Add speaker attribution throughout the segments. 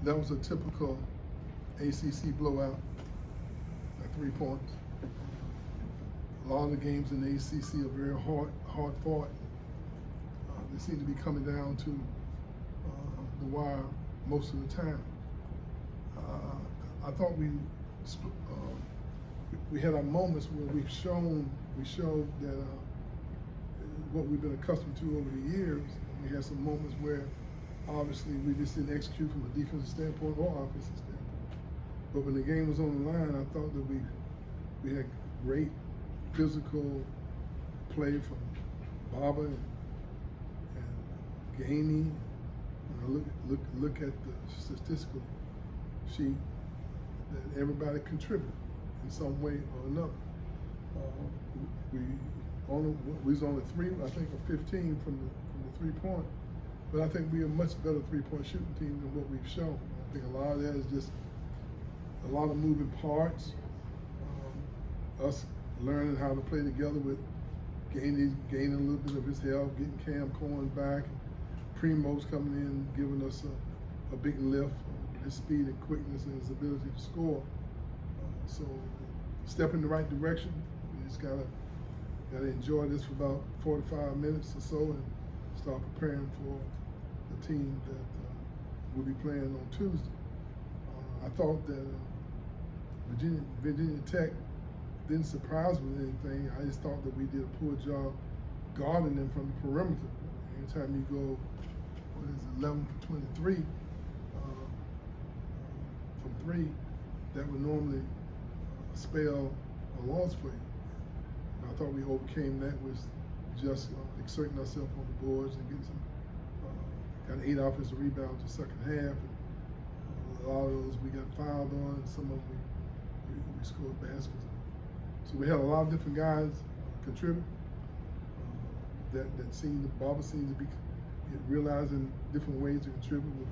Speaker 1: That was a typical ACC blowout at 3 points. A lot of the games in the ACC are very hard fought. They seem to be coming down to the wire most of the time. I thought we had our moments where we showed that what we've been accustomed to over the years. We had some moments where obviously we just didn't execute from a defensive standpoint or offensive standpoint. But when the game was on the line, I thought that we had great physical play from Baba and Gainey. Look at the statistical sheet that everybody contributed in some way or another. We was only 3, I think, or 15 from the 3-point, but I think we're a much better 3-point shooting team than what we've shown. I think a lot of that is just a lot of moving parts. Us learning how to play together with gaining a little bit of his help, getting Cam Cohen back, and Primo's coming in, giving us a big lift, his speed and quickness and his ability to score. So step in the right direction. We just gotta enjoy this for about 45 minutes or so and start preparing for the team that we'll be playing on Tuesday. I thought that Virginia Tech didn't surprise me with anything. I just thought that we did a poor job guarding them from the perimeter. Anytime you go, 11 for 23 from 3, that would normally spell a loss for you. I thought we overcame that with just exerting ourselves on the boards and getting some, got 8 offensive rebounds in the second half. And a lot of those we got fouled on, and some of them we scored baskets on. So we had a lot of different guys contribute. That Baba seemed to be realizing different ways to contribute with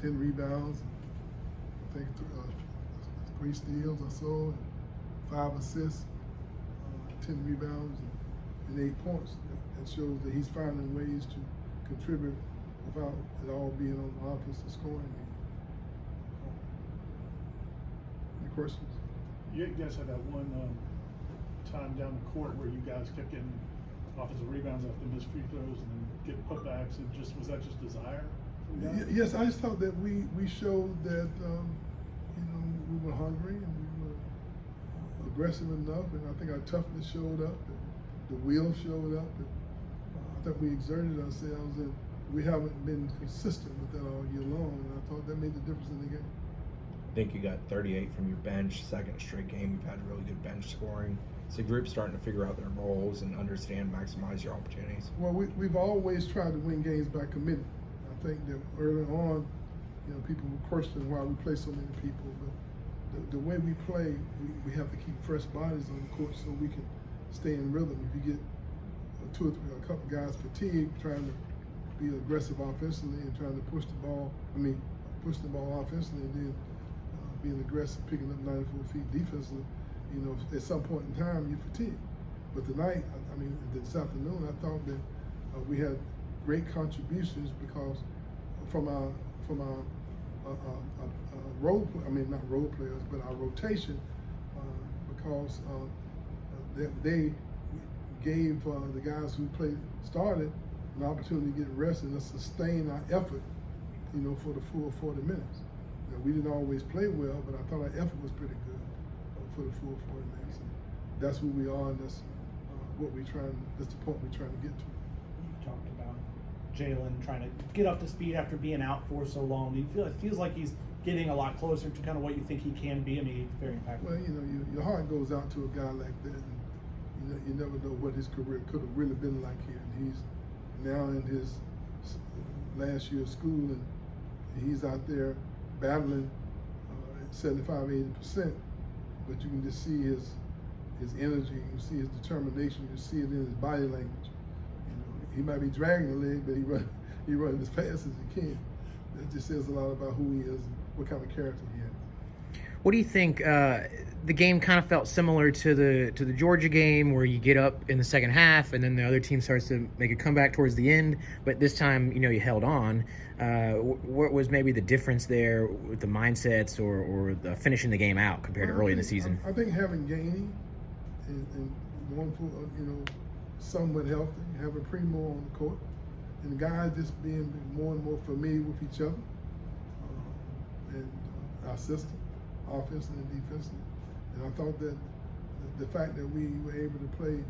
Speaker 1: 10 rebounds, I think 3 steals or so, and 5 assists, 10 rebounds, and 8 points. That shows that he's finding ways to contribute without it all being on the offensive scoring game. Any questions?
Speaker 2: You guys had that one time down the court where you guys kept getting offensive rebounds after missed free throws and then getting putbacks, and was that just desire?
Speaker 1: Yes, I just thought that we showed that we were hungry and we were aggressive enough, and I think our toughness showed up, and the will showed up, and I think we exerted ourselves, and we haven't been consistent with that all year long, and I thought that made the difference in the game.
Speaker 3: I think you got 38 from your bench, second straight game. You've had really good bench scoring. So the group's starting to figure out their roles and understand, maximize your opportunities.
Speaker 1: Well, we've always tried to win games by committing. I think that early on, people were questioning why we play so many people, but the way we play, we have to keep fresh bodies on the court so we can stay in rhythm. If you get a couple guys fatigued trying to be aggressive offensively and trying to push the ball offensively, and then being aggressive, picking up 94 feet defensively, at some point in time you fatigue. But tonight, this afternoon, I thought that we had great contributions because from our not role players, but our rotation, because they gave the guys who started an opportunity to get rest and to sustain our effort, for the full 40 minutes. We didn't always play well, but I thought our effort was pretty good for the full 40 minutes. And that's who we are, and that's the point we're trying to get to.
Speaker 4: You talked about Jalen trying to get up to speed after being out for so long. Do you feel it feels like he's getting a lot closer to kind of what you think he can be? He's very impactful.
Speaker 1: Well, your heart goes out to a guy like that, and you never know what his career could have really been like here. And he's now in his last year of school, and he's out there battling at 75–80%, but you can just see his energy, you see his determination, you see it in his body language. He might be dragging a leg, but he runs as fast as he can. That just says a lot about who he is and what kind of character he has.
Speaker 5: What do you think? The game kind of felt similar to the Georgia game, where you get up in the second half, and then the other team starts to make a comeback towards the end. But this time, you held on. What was maybe the difference there with the mindsets or the finishing the game out compared to early in the season?
Speaker 1: I think having Gainey and going for somewhat healthy, having Primo on the court, and the guys just being more and more familiar with each other and our system, offensively and defensively. And I thought that the fact that we were able to play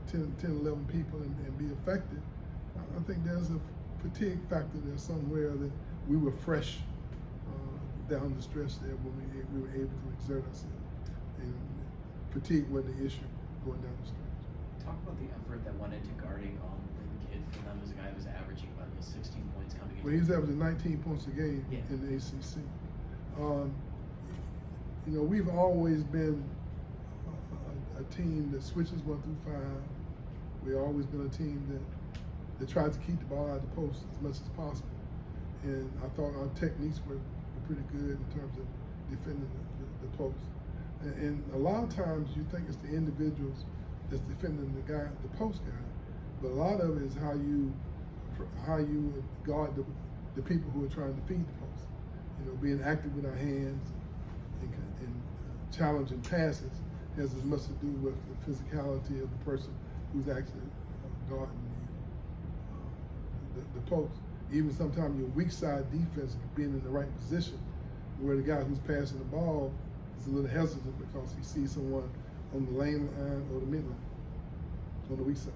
Speaker 1: 10 11 people and be effective, I think there's a fatigue factor there somewhere that we were fresh down the stretch there when we were able to exert ourselves. And fatigue wasn't the issue going down the stretch.
Speaker 6: Talk about the effort that went into guarding the kid for them as a guy who was averaging about 16 points coming in.
Speaker 1: Well, he's averaging 19 points a game
Speaker 6: Yeah.
Speaker 1: in the ACC. We've always been a team that switches 1 through 5. We've always been a team that tries to keep the ball out of the post as much as possible. And I thought our techniques were pretty good in terms of defending the post. And a lot of times you think it's the individuals that's defending the post guy, but a lot of it is how you guard the people who are trying to feed the post. Being active with our hands and challenging passes has as much to do with the physicality of the person who's actually guarding the post. Even sometimes your weak side defense being in the right position, where the guy who's passing the ball is a little hesitant because he sees someone on the lane line or the midline on the weak side.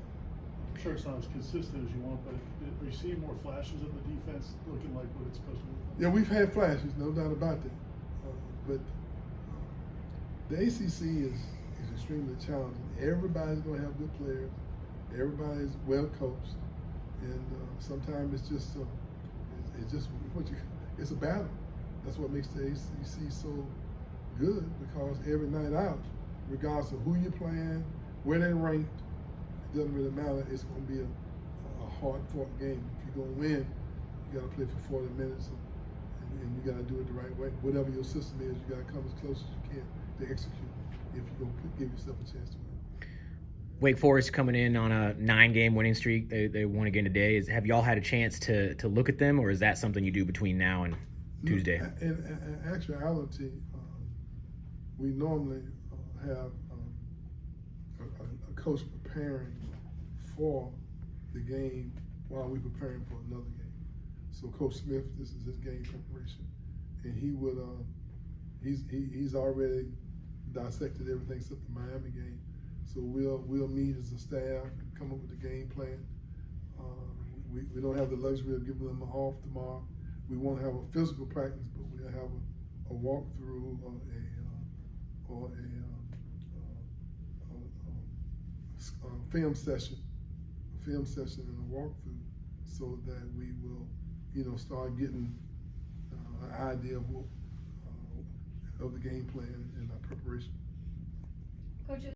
Speaker 2: I'm sure it's not as consistent as you want, but are you seeing more flashes of the defense looking like what it's supposed to look like?
Speaker 1: Yeah, we've had flashes, no doubt about that. But the ACC is extremely challenging. Everybody's going to have good players. Everybody's well coached, and sometimes it's just it's a battle. That's what makes the ACC so good, because every night out, regardless of who you're playing, where they're ranked, it doesn't really matter. It's going to be a hard-fought game. If you're going to win, you got to play for 40 minutes, and you got to do it the right way. Whatever your system is, you got to come as close as you can to execute if you're going to give yourself a chance to win.
Speaker 5: Wake Forest coming in on a 9-game winning streak. They won again today. Have y'all had a chance to look at them, or is that something you do between now and Tuesday?
Speaker 1: In actuality, we normally have a coach preparing for the game while we're preparing for another game. So Coach Smith, this is his game preparation, and he would he's already dissected everything except the Miami game. So we'll meet as a staff and come up with a game plan. We don't have the luxury of giving them an off tomorrow. We won't have a physical practice, but we'll have a walkthrough or a film session and a walkthrough, so that we will, start getting an idea of the game plan and our preparation.
Speaker 7: Coach,